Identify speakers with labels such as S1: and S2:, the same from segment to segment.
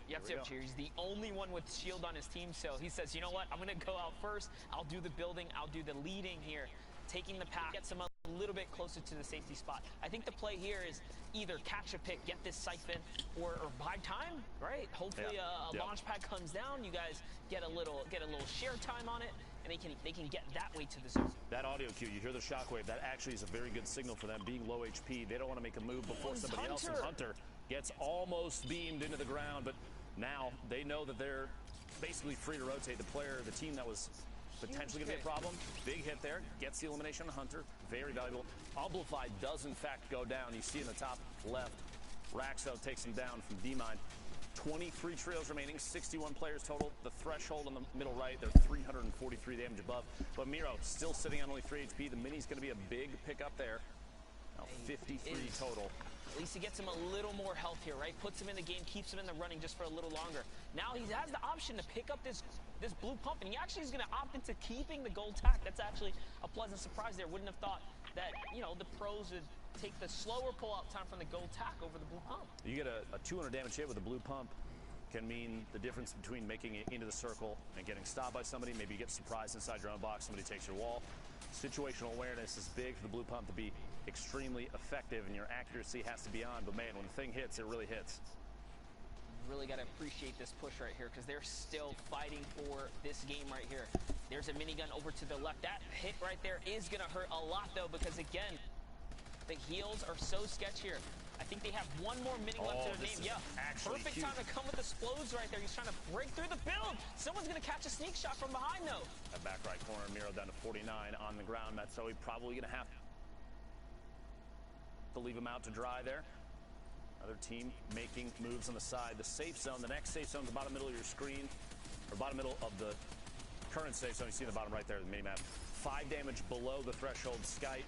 S1: Yep, he's the only one with shield on his team, so he says, you know what, I'm going to go out first. I'll do the building. I'll do the leading here. Taking the pack, gets him a little bit closer to the safety spot. I think the play here is either catch a pick, get this siphon, or buy time, right? Hopefully a launch pad comes down. You guys get a little share time on it, and they can get that way to the zone.
S2: That audio cue, you hear the shockwave. That actually is a very good signal for them being low HP. They don't want to make a move before somebody else. And Hunter gets almost beamed into the ground, but now they know that they're basically free to rotate. The team that was potentially going to be a problem. Big hit there. Gets the elimination on Hunter. Very valuable. Amplified does, in fact, go down. You see in the top left, Raxo takes him down from D-Mine. 23 trios remaining, 61 players total. The threshold on the middle right, they're 343 damage above. But Miro still sitting on only 3 HP. The Mini's going to be a big pickup there. Now 53 total.
S1: At least he gets him a little more health here, right? Puts him in the game, keeps him in the running just for a little longer. Now he has the option to pick up this blue pump, and he actually is going to opt into keeping the gold tack. That's actually a pleasant surprise there. Wouldn't have thought that, you know, the pros would take the slower pull-out time from the gold tack over the blue pump.
S2: You get a 200 damage hit with a blue pump. Can mean the difference between making it into the circle and getting stopped by somebody. Maybe you get surprised inside your own box, somebody takes your wall. Situational awareness is big for the blue pump to be extremely effective, and your accuracy has to be on. But man, when the thing hits, it really hits.
S1: Really got to appreciate this push right here, because they're still fighting for this game right here. There's a minigun over to the left. That hit right there is going to hurt a lot, though, because again, the heals are so sketchy here. I think they have one more mini left to their name. Yeah, perfect time to come with the explodes right there. He's trying to break through the build. Someone's going to catch a sneak shot from behind, though.
S2: That back right corner, Miro down to 49 on the ground. Matsoe probably going to have to leave him out to dry there. Another team making moves on the side. The safe zone, the next safe zone is the bottom middle of your screen, or bottom middle of the current safe zone. You see the bottom right there, the mini-map. 5 damage below the threshold. Skype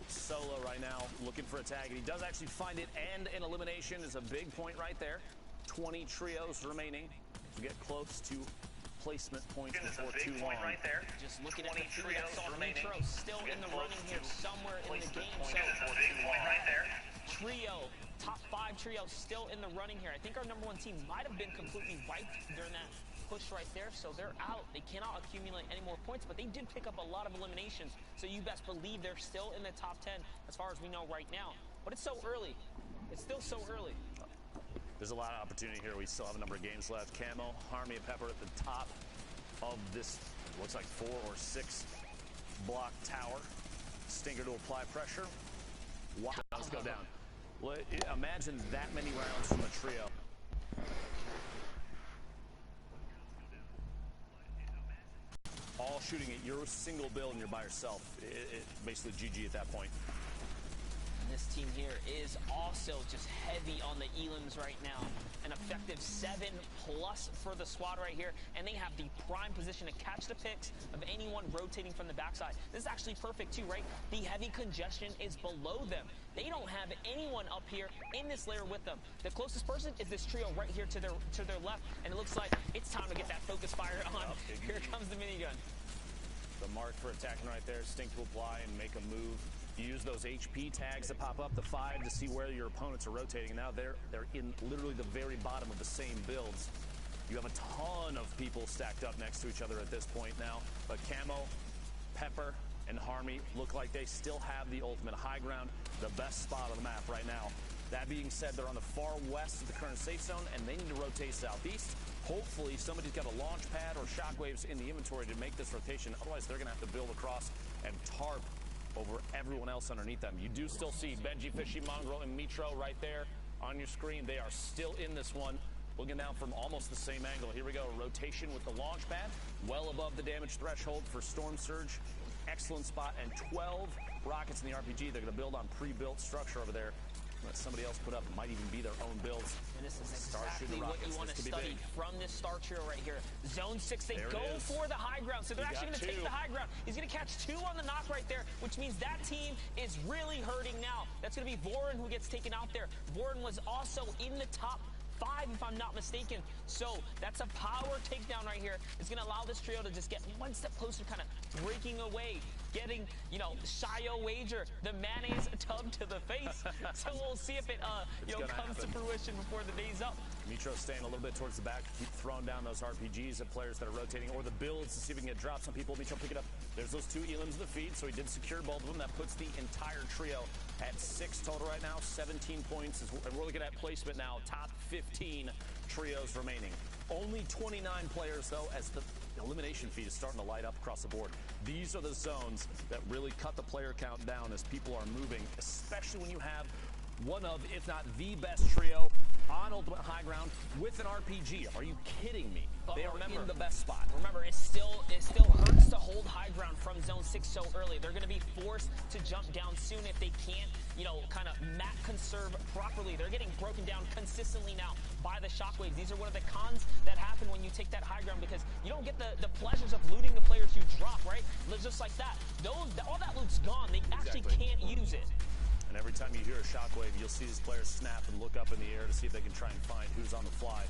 S2: solo right now looking for a tag, and he does actually find it, and an elimination is a big point right there. 20 trios remaining to get close to placement points before too long.
S1: Right there. Just looking at the trios remaining. Nitro still in the running here somewhere in the game. So right there. Trio, top 5 trios still in the running here. I think our #1 team might have been completely wiped during that push right there, so they're out. They cannot accumulate any more points, but they did pick up a lot of eliminations, so you best believe they're still in the top 10 as far as we know right now. But it's so early. It's still so early.
S2: There's a lot of opportunity here. We still have a number of games left. Camo, Harmy, and Pepper at the top of this, looks like 4 or 6 block tower. Stinger to apply pressure. Watch us go down. Well, imagine that many rounds from a trio. All shooting at your single build and you're by yourself. Basically GG at that point.
S1: And this team here is also just heavy on the elims right now. An effective 7+ for the squad right here. And they have the prime position to catch the picks of anyone rotating from the backside. This is actually perfect too, right? The heavy congestion is below them. They don't have anyone up here in this layer with them. The closest person is this trio right here to their left. And it looks like it's time to get that focus fire on. Here comes the minigun.
S2: The mark for attacking right there. Stink to apply and make a move. You use those HP tags that pop up, the 5, to see where your opponents are rotating. Now they're in literally the very bottom of the same builds. You have a ton of people stacked up next to each other at this point now. But Camo, Pepper, and Harmy look like they still have the ultimate high ground, the best spot on the map right now. That being said, they're on the far west of the current safe zone, and they need to rotate southeast. Hopefully somebody's got a launch pad or shockwaves in the inventory to make this rotation. Otherwise, they're going to have to build across and tarp over everyone else underneath them. You do still see Benji, Fishy, Mongrel, and Mitro right there on your screen. They are still in this one. Looking down from almost the same angle. Here we go. Rotation with the launch pad. Well above the damage threshold for Storm Surge. Excellent spot. And 12 rockets in the RPG. They're going to build on pre-built structure over there. Let somebody else put up. It might even be their own builds.
S1: And this is exactly what you want to study from this star trio right here. Zone 6, they go for the high ground. So they're actually going to take the high ground. He's going to catch 2 on the knock right there, which means that team is really hurting now. That's going to be Voron who gets taken out there. Voron was also in the top 5, if I'm not mistaken. So that's a power takedown right here. It's going to allow this trio to just get one step closer, kind of breaking away, getting, you know, Shio Wager, the mayonnaise tub to the face. So we'll see if it, comes to fruition before the day's up.
S2: Mitro staying a little bit towards the back, keep throwing down those RPGs at players that are rotating, or the builds to see if we can get drops on people. Mitro pick it up. There's those 2 Elims in the feed, so he did secure both of them. That puts the entire trio at 6 total right now, 17 points. And we're looking at placement now, top 15 trios remaining. Only 29 players, though, as the elimination feed is starting to light up across the board. These are the zones that really cut the player count down as people are moving, especially when you have one of, if not the best trio on Ultimate High Ground with an RPG. Are you kidding me? They are in the best spot.
S1: Remember, it still hurts to hold high ground from Zone 6 so early. They're going to be forced to jump down soon if they can't, kind of map conserve properly. They're getting broken down consistently now by the shockwaves. These are one of the cons that happen when you take that high ground, because you don't get the pleasures of looting the players you drop, right? Just like that. All that loot's gone. They actually can't use it.
S2: And every time you hear a shockwave, you'll see these players snap and look up in the air to see if they can try and find who's on the fly.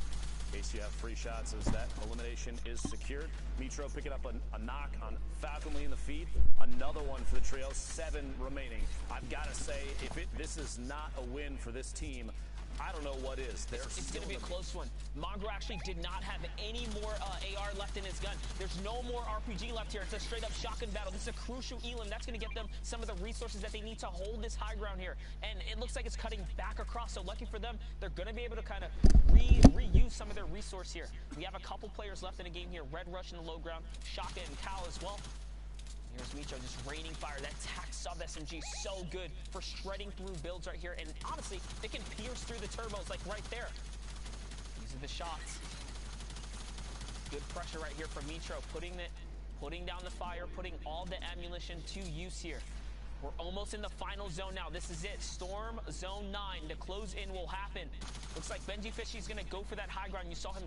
S2: In case you have free shots as that elimination is secured. Mitro picking up a knock on Falconly in the feed. Another one for the trio, 7 remaining. I've got to say, if this is not a win for this team, I don't know what is.
S1: It's going to be a close one. Mongrel actually did not have any more AR left in his gun. There's no more RPG left here. It's a straight-up shotgun battle. This is a crucial elim. That's going to get them some of the resources that they need to hold this high ground here. And it looks like it's cutting back across, so lucky for them, they're going to be able to kind of reuse some of their resource here. We have a couple players left in the game here. Red Rush in the low ground, Shaka and Cal as well. Here's Mitro just raining fire. That tac sub SMG so good for shredding through builds right here. And honestly, they can pierce through the turbos like right there. These are the shots. Good pressure right here from Mitro, putting down the fire, putting all the ammunition to use here. We're almost in the final zone now. This is it. Storm Zone 9. The close in will happen. Looks like Benji Fishy's going to go for that high ground. You saw him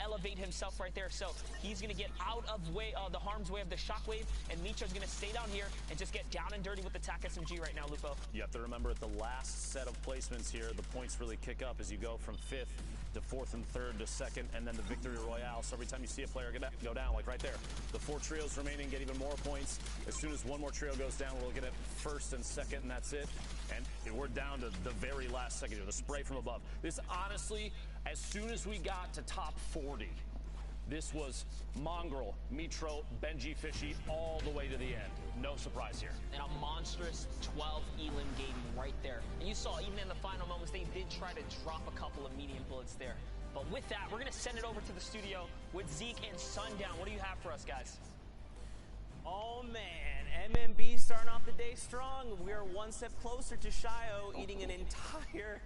S1: elevate himself right there. So he's going to get out of the harm's way of the shockwave, and Mitro's going to stay down here and just get down and dirty with the TAC SMG right now, Lupo.
S2: You have to remember at the last set of placements here, the points really kick up as you go from 5th to 4th and 3rd to 2nd, and then the victory royale. So every time you see a player go down, like right there, the 4 trios remaining get even more points. As soon as one more trio goes down, we're looking at 1st and 2nd, and that's it. And we're down to the very last second here, the spray from above. This honestly, as soon as we got to top 40, this was Mongrel, Mitro, Benji Fishy, all the way to the end. No surprise here.
S1: And a monstrous 12 elim game right there. And you saw, even in the final moments, they did try to drop a couple of medium bullets there. But with that, we're going to send it over to the studio with Zeke and Sundown. What do you have for us, guys?
S3: Oh, man. MMB starting off the day strong. We're one step closer to Shio eating an entire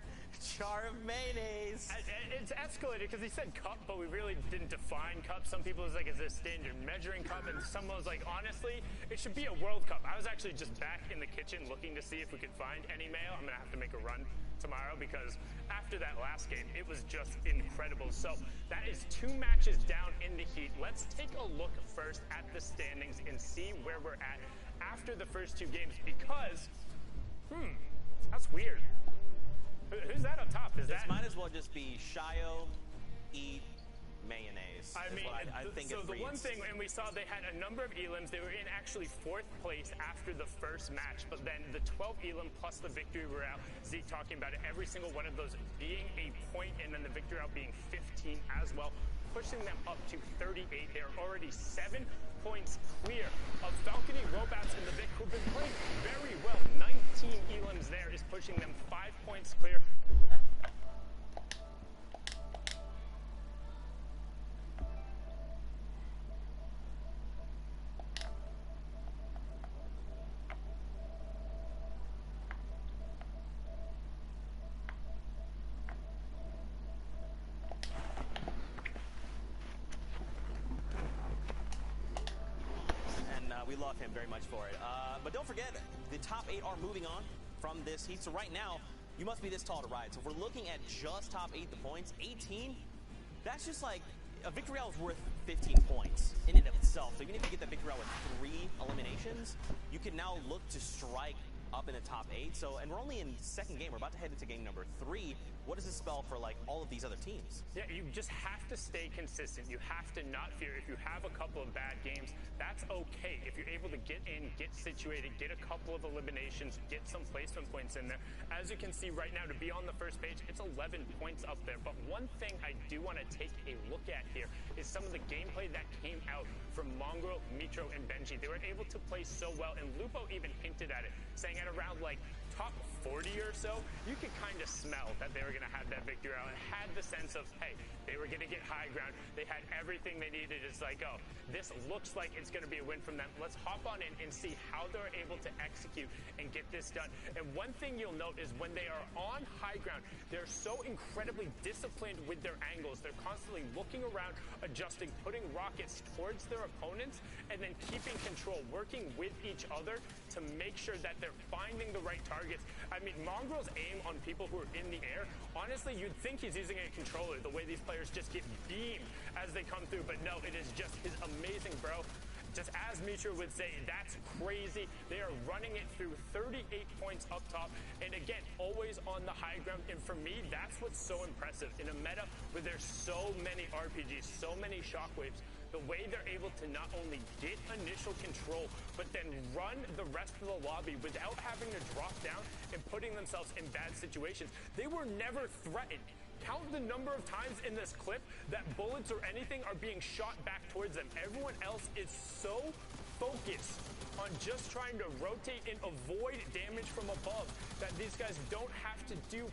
S3: jar of mayonnaise.
S4: It's escalated because he said cup, but we really didn't define cup. Some people was like, is this a standard measuring cup? And someone was like, honestly, it should be a World Cup. I was actually just back in the kitchen looking to see if we could find any mayo. I'm going to have to make a run tomorrow because after that last game, it was just incredible. So that is 2 matches down in the heat. Let's take a look first at the standings and see where we're at after the first 2 games because, that's weird. Who's that up top? This
S3: might as well just be Shio, eat mayonnaise.
S4: I mean,
S3: I think
S4: so
S3: it
S4: the
S3: reads.
S4: one thing, and we saw they had a number of elims. They were in actually 4th place after the first match, but then the 12 elim plus the victory route, Zeke talking about it, every single one of those being a point, and then the victory route being 15 as well, pushing them up to 38. They're already 7 points clear of Falcony, Robats, and the Vic, who've been playing very well. 19 elims there is pushing them 5 points clear.
S3: We love him very much for it. But don't forget, the top 8 are moving on from this heat. So right now, you must be this tall to ride. So if we're looking at just top 8, the points, 18, that's just like a victory route is worth 15 points in and of itself. So even if you get the victory route with 3 eliminations, you can now look to strike up in the top 8. So, and we're only in 2nd game. We're about to head into game number 3. what does this spell for like all of these other teams?
S4: Yeah, you just have to stay consistent. You have to not fear. If you have a couple of bad games, that's okay. If you're able to get in, get situated, get a couple of eliminations, get some placement points in there. As you can see right now, to be on the first page, it's 11 points up there. But one thing I do want to take a look at here is some of the gameplay that came out from Mongrel, Mitro, and Benji. They were able to play so well, and Lupo even hinted at it, saying at around like top 40 or so, you could kind of smell that they were going to have that victory out and had the sense of, hey, they were going to get high ground. They had everything they needed. It's like, oh, this looks like it's going to be a win from them. Let's hop on in and see how they're able to execute and get this done. And one thing you'll note is when they are on high ground, they're so incredibly disciplined with their angles. They're constantly looking around, adjusting, putting rockets towards their opponents, and then keeping control, working with each other to make sure that they're finding the right targets. I mean, Mongrel's aim on people who are in the air, honestly, you'd think he's using a controller, the way these players just get beamed as they come through, but no, it is just his amazing bro. Just as Mitra would say, that's crazy. They are running it through 38 points up top, and again, always on the high ground. And for me, that's what's so impressive. In a meta where there's so many RPGs, so many shockwaves, the way they're able to not only get initial control, but then run the rest of the lobby without having to drop down and putting themselves in bad situations. They were never threatened. Count the number of times in this clip that bullets or anything are being shot back towards them. Everyone else is so focused on just trying to rotate and avoid damage from above that these guys don't have to do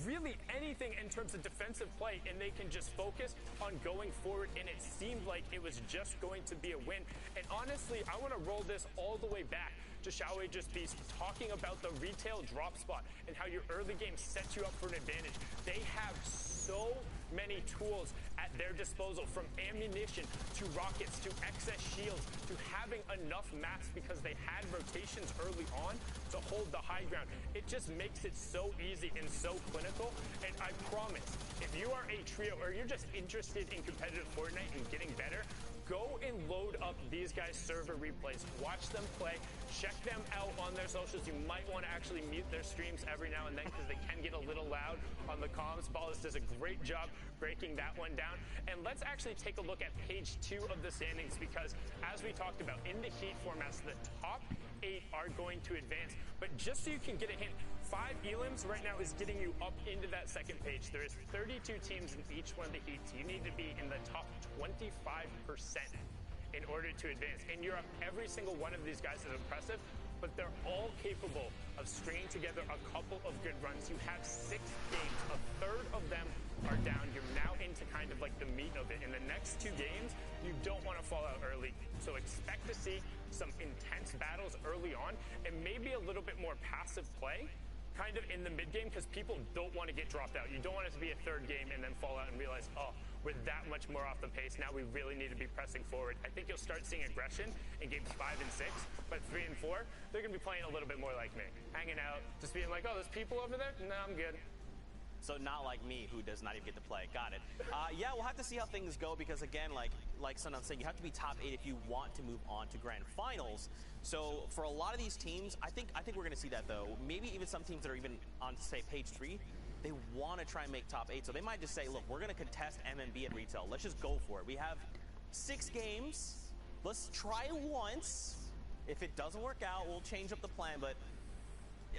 S4: really anything in terms of defensive play, and they can just focus on going forward, and it seemed like it was just going to be a win. And honestly, I want to roll this all the way back to shall we just be talking about the retail drop spot and how your early game sets you up for an advantage. They have so many tools at their disposal, from ammunition to rockets to excess shields to having enough mats because they had rotations early on to hold the high ground. It just makes it so easy and so clinical. And I promise, if you are a trio or you're just interested in competitive Fortnite and getting better, go and load up these guys' server replays. Watch them play. Check them out on their socials. You might want to actually mute their streams every now and then because they can get a little loud on the comms. Ballas does a great job breaking that one down. And let's actually take a look at page 2 of the standings, because as we talked about in the heat formats, the top 8 are going to advance. But just so you can get a hint, 5 elims right now is getting you up into that second page. There is 32 teams in each one of the heats. You need to be in the top 25% in order to advance. And Europe, every single one of these guys is impressive, but they're all capable of stringing together a couple of good runs. You have 6 games, a third of them are down. You're now into kind of like the meat of it. In the next 2 games, you don't want to fall out early. So expect to see some intense battles early on and maybe a little bit more passive play kind of in the mid game, because people don't want to get dropped out. You don't want it to be a 3rd game and then fall out and realize, oh, we're that much more off the pace. Now we really need to be pressing forward. I think you'll start seeing aggression in games 5 and 6, but 3 and 4, they're going to be playing a little bit more like me. Hanging out, just being like, oh, there's people over there? No, I'm good.
S3: So not like me, who does not even get to play. Got it. Yeah, we'll have to see how things go, because again, like Sundown saying, you have to be top 8 if you want to move on to grand finals. So for a lot of these teams, I think we're going to see that though. Maybe even some teams that are even on, say, page 3, they want to try and make top 8. So they might just say, look, we're going to contest MMB at retail. Let's just go for it. We have 6 games. Let's try it once. If it doesn't work out, we'll change up the plan. But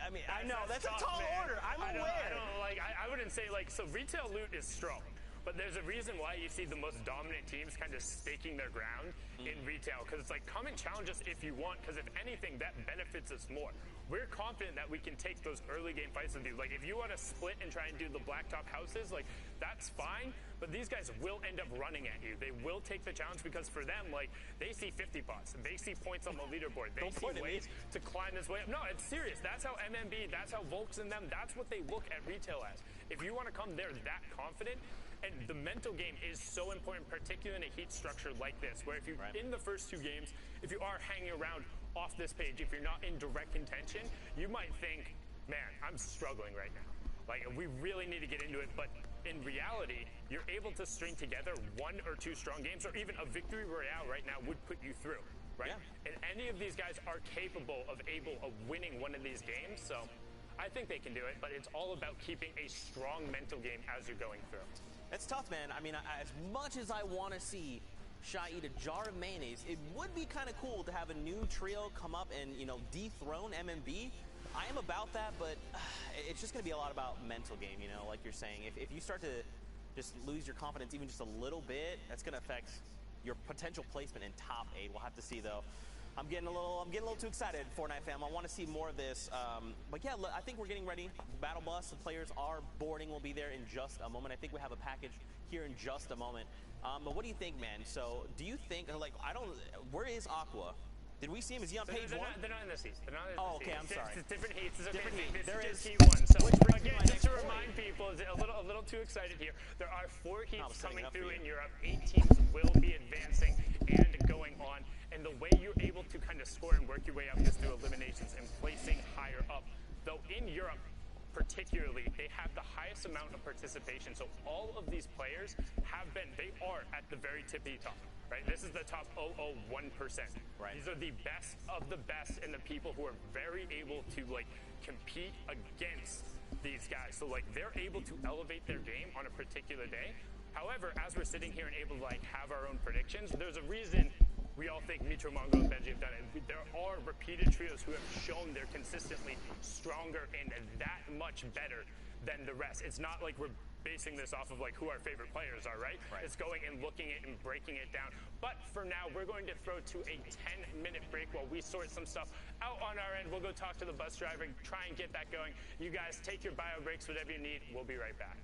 S3: I mean, I know that's tough, a tall order. I'm aware.
S4: I wouldn't say so retail loot is strong, but there's a reason why you see the most dominant teams kind of staking their ground in retail, because it's like, come and challenge us if you want, because if anything, that benefits us more. We're confident that we can take those early game fights with you. Like, if you want to split and try and do the blacktop houses, like, that's fine, but these guys will end up running at you. They will take the challenge, because for them, like, they see 50 pots. They see points on the leaderboard. They see ways to climb this way up. No, it's serious. That's how MMB, that's how Volks and them, that's what they look at retail as. If you want to come there that confident, and the mental game is so important, particularly in a heat structure like this, where if you, in the first 2 games, if you are hanging around off this page, if you're not in direct contention, you might think, man, I'm struggling right now. Like, we really need to get into it. But in reality, you're able to string together 1 or 2 strong games, or even a victory royale right now would put you through, right? Yeah. And any of these guys are capable of winning one of these games. So I think they can do it, but it's all about keeping a strong mental game as you're going through.
S3: It's tough, man. I mean, as much as I want to see Shy eat a jar of mayonnaise, it would be kind of cool to have a new trio come up and, you know, dethrone MMB. I am about that, but it's just going to be a lot about mental game, you know, like you're saying. If you start to just lose your confidence even just a little bit, that's going to affect your potential placement in top 8. We'll have to see, though. I'm getting a little too excited, Fortnite fam. I want to see more of this. But yeah, I think we're getting ready. Battle Bus, the players are boarding. We'll be there in just a moment. I think we have a package here in just a moment. But what do you think, man? So do you think, like, where is Aqua? Did we see him? Is he on page 1?
S4: They're not in this heat. They're not in
S3: Oh,
S4: this
S3: okay,
S4: heat.
S3: I'm sorry.
S4: It's different heats. It's okay.
S3: Different heat.
S4: This
S3: There
S4: is
S3: is-
S4: heat 1. So
S3: Which brings me
S4: again,
S3: to my
S4: just to
S3: next
S4: remind
S3: point.
S4: people, is a little too excited here. There are 4 heats
S3: was setting
S4: coming
S3: up
S4: through
S3: for you.
S4: in Europe. 8 teams will be advancing and going on. And the way you're able to kind of score and work your way up is through eliminations and placing higher up. Though in Europe, particularly, they have the highest amount of participation. So all of these players they are at the very tippy top, right? This is the top 0.001%.
S3: Right.
S4: These are the best of the best and the people who are very able to, like, compete against these guys. So, like, they're able to elevate their game on a particular day. However, as we're sitting here and able to, like, have our own predictions, there's a reason we all think Mitro, Mongo, and Benji have done it. There are repeated trios who have shown they're consistently stronger and that much better than the rest. It's not like we're basing this off of, like, who our favorite players are, right? It's going and looking at it and breaking it down. But for now, we're going to throw to a 10-minute break while we sort some stuff out on our end. We'll go talk to the bus driver, try and get that going. You guys take your bio breaks, whatever you need. We'll be right back.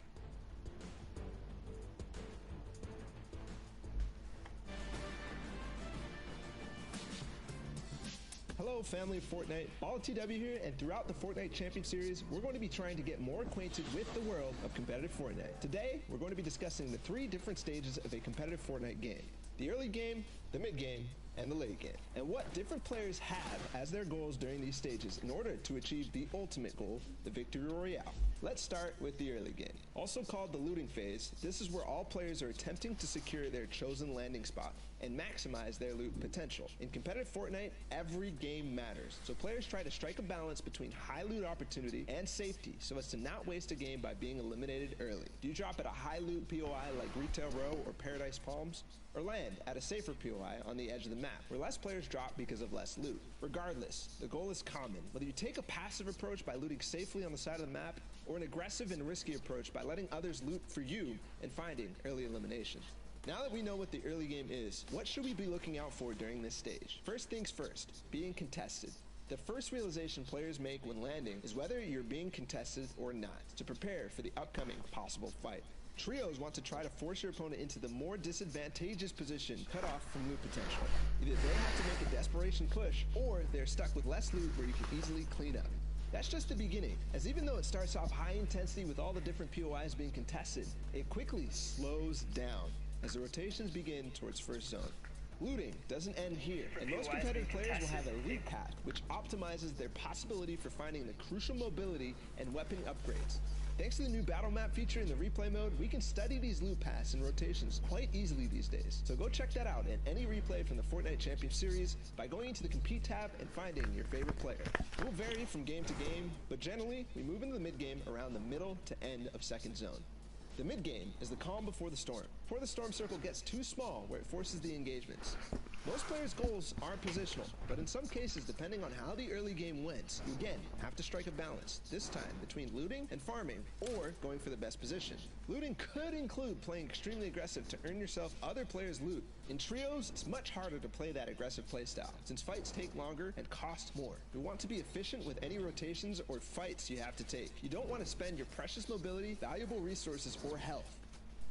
S5: Hello, family of Fortnite. AllTW here, and throughout the Fortnite Champion Series, we're going to be trying to get more acquainted with the world of competitive Fortnite. Today, we're going to be discussing the 3 different stages of a competitive Fortnite game: the early game, the mid game, and the late game, and what different players have as their goals during these stages in order to achieve the ultimate goal, the Victory Royale. Let's start with the early game. Also called the looting phase, this is where all players are attempting to secure their chosen landing spot and maximize their loot potential. In competitive Fortnite, every game matters, so players try to strike a balance between high loot opportunity and safety so as to not waste a game by being eliminated early. Do you drop at a high loot POI like Retail Row or Paradise Palms? Or land at a safer POI on the edge of the map, where less players drop because of less loot? Regardless, the goal is common. Whether you take a passive approach by looting safely on the side of the map, or an aggressive and risky approach by letting others loot for you and finding early elimination. Now that we know what the early game is, what should we be looking out for during this stage? First things first, being contested. The first realization players make when landing is whether you're being contested or not, to prepare for the upcoming possible fight. Trios want to try to force your opponent into the more disadvantageous position, cut off from loot potential. Either they have to make a desperation push, or they're stuck with less loot where you can easily clean up. That's just the beginning, as even though it starts off high intensity with all the different POIs being contested, it quickly slows down as the rotations begin towards first zone. Looting doesn't end here, and most competitive players will have a loot path, which optimizes their possibility for finding the crucial mobility and weapon upgrades. Thanks to the new battle map feature in the replay mode, we can study these loot paths and rotations quite easily these days. So go check that out in any replay from the Fortnite Champion Series by going into the Compete tab and finding your favorite player. It will vary from game to game, but generally, we move into the mid game around the middle to end of second zone. The mid game is the calm before the storm. Before the storm circle gets too small where it forces the engagements. Most players' goals aren't positional, but in some cases, depending on how the early game went, you again have to strike a balance, this time between looting and farming, or going for the best position. Looting could include playing extremely aggressive to earn yourself other players' loot. In trios, it's much harder to play that aggressive playstyle, since fights take longer and cost more. You want to be efficient with any rotations or fights you have to take. You don't want to spend your precious mobility, valuable resources, or health.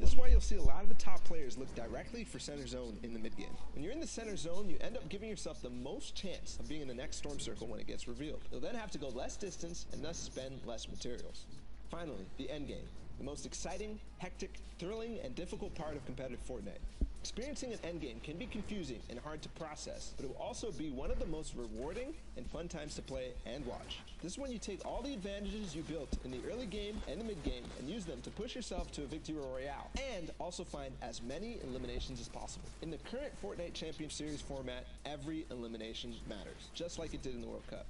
S5: This is why you'll see a lot of the top players look directly for center zone in the mid game. When you're in the center zone, you end up giving yourself the most chance of being in the next storm circle when it gets revealed. You'll then have to go less distance and thus spend less materials. Finally, the end game. The most exciting, hectic, thrilling, and difficult part of competitive Fortnite. Experiencing an endgame can be confusing and hard to process, but it will also be one of the most rewarding and fun times to play and watch. This is when you take all the advantages you built in the early game and the mid game and use them to push yourself to a victory royale, and also find as many eliminations as possible. In the current Fortnite Champion Series format, every elimination matters, just like it did in the World Cup.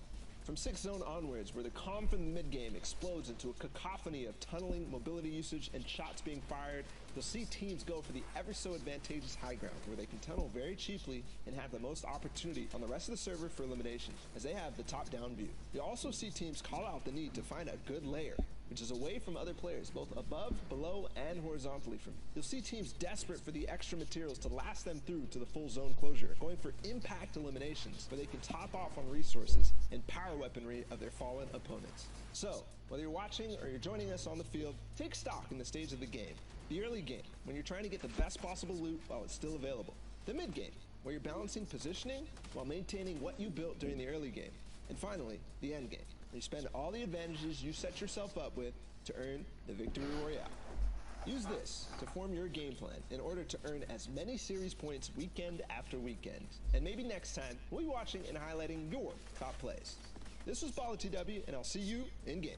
S5: From 6th zone onwards, where the calm from the mid-game explodes into a cacophony of tunneling, mobility usage, and shots being fired, you'll see teams go for the ever so advantageous high ground, where they can tunnel very cheaply and have the most opportunity on the rest of the server for elimination, as they have the top-down view. You'll also see teams call out the need to find a good layer, which is away from other players, both above, below, and horizontally from you. You'll see teams desperate for the extra materials to last them through to the full zone closure, going for impact eliminations, where they can top off on resources and power weaponry of their fallen opponents. So, whether you're watching or you're joining us on the field, take stock in the stage of the game. The early game, when you're trying to get the best possible loot while it's still available. The mid game, where you're balancing positioning while maintaining what you built during the early game. And finally, the end game, where you spend all the advantages you set yourself up with to earn the victory royale. Use this to form your game plan in order to earn as many series points weekend after weekend. And maybe next time, we'll be watching and highlighting your top plays. This was BallaTW, and I'll see you in game.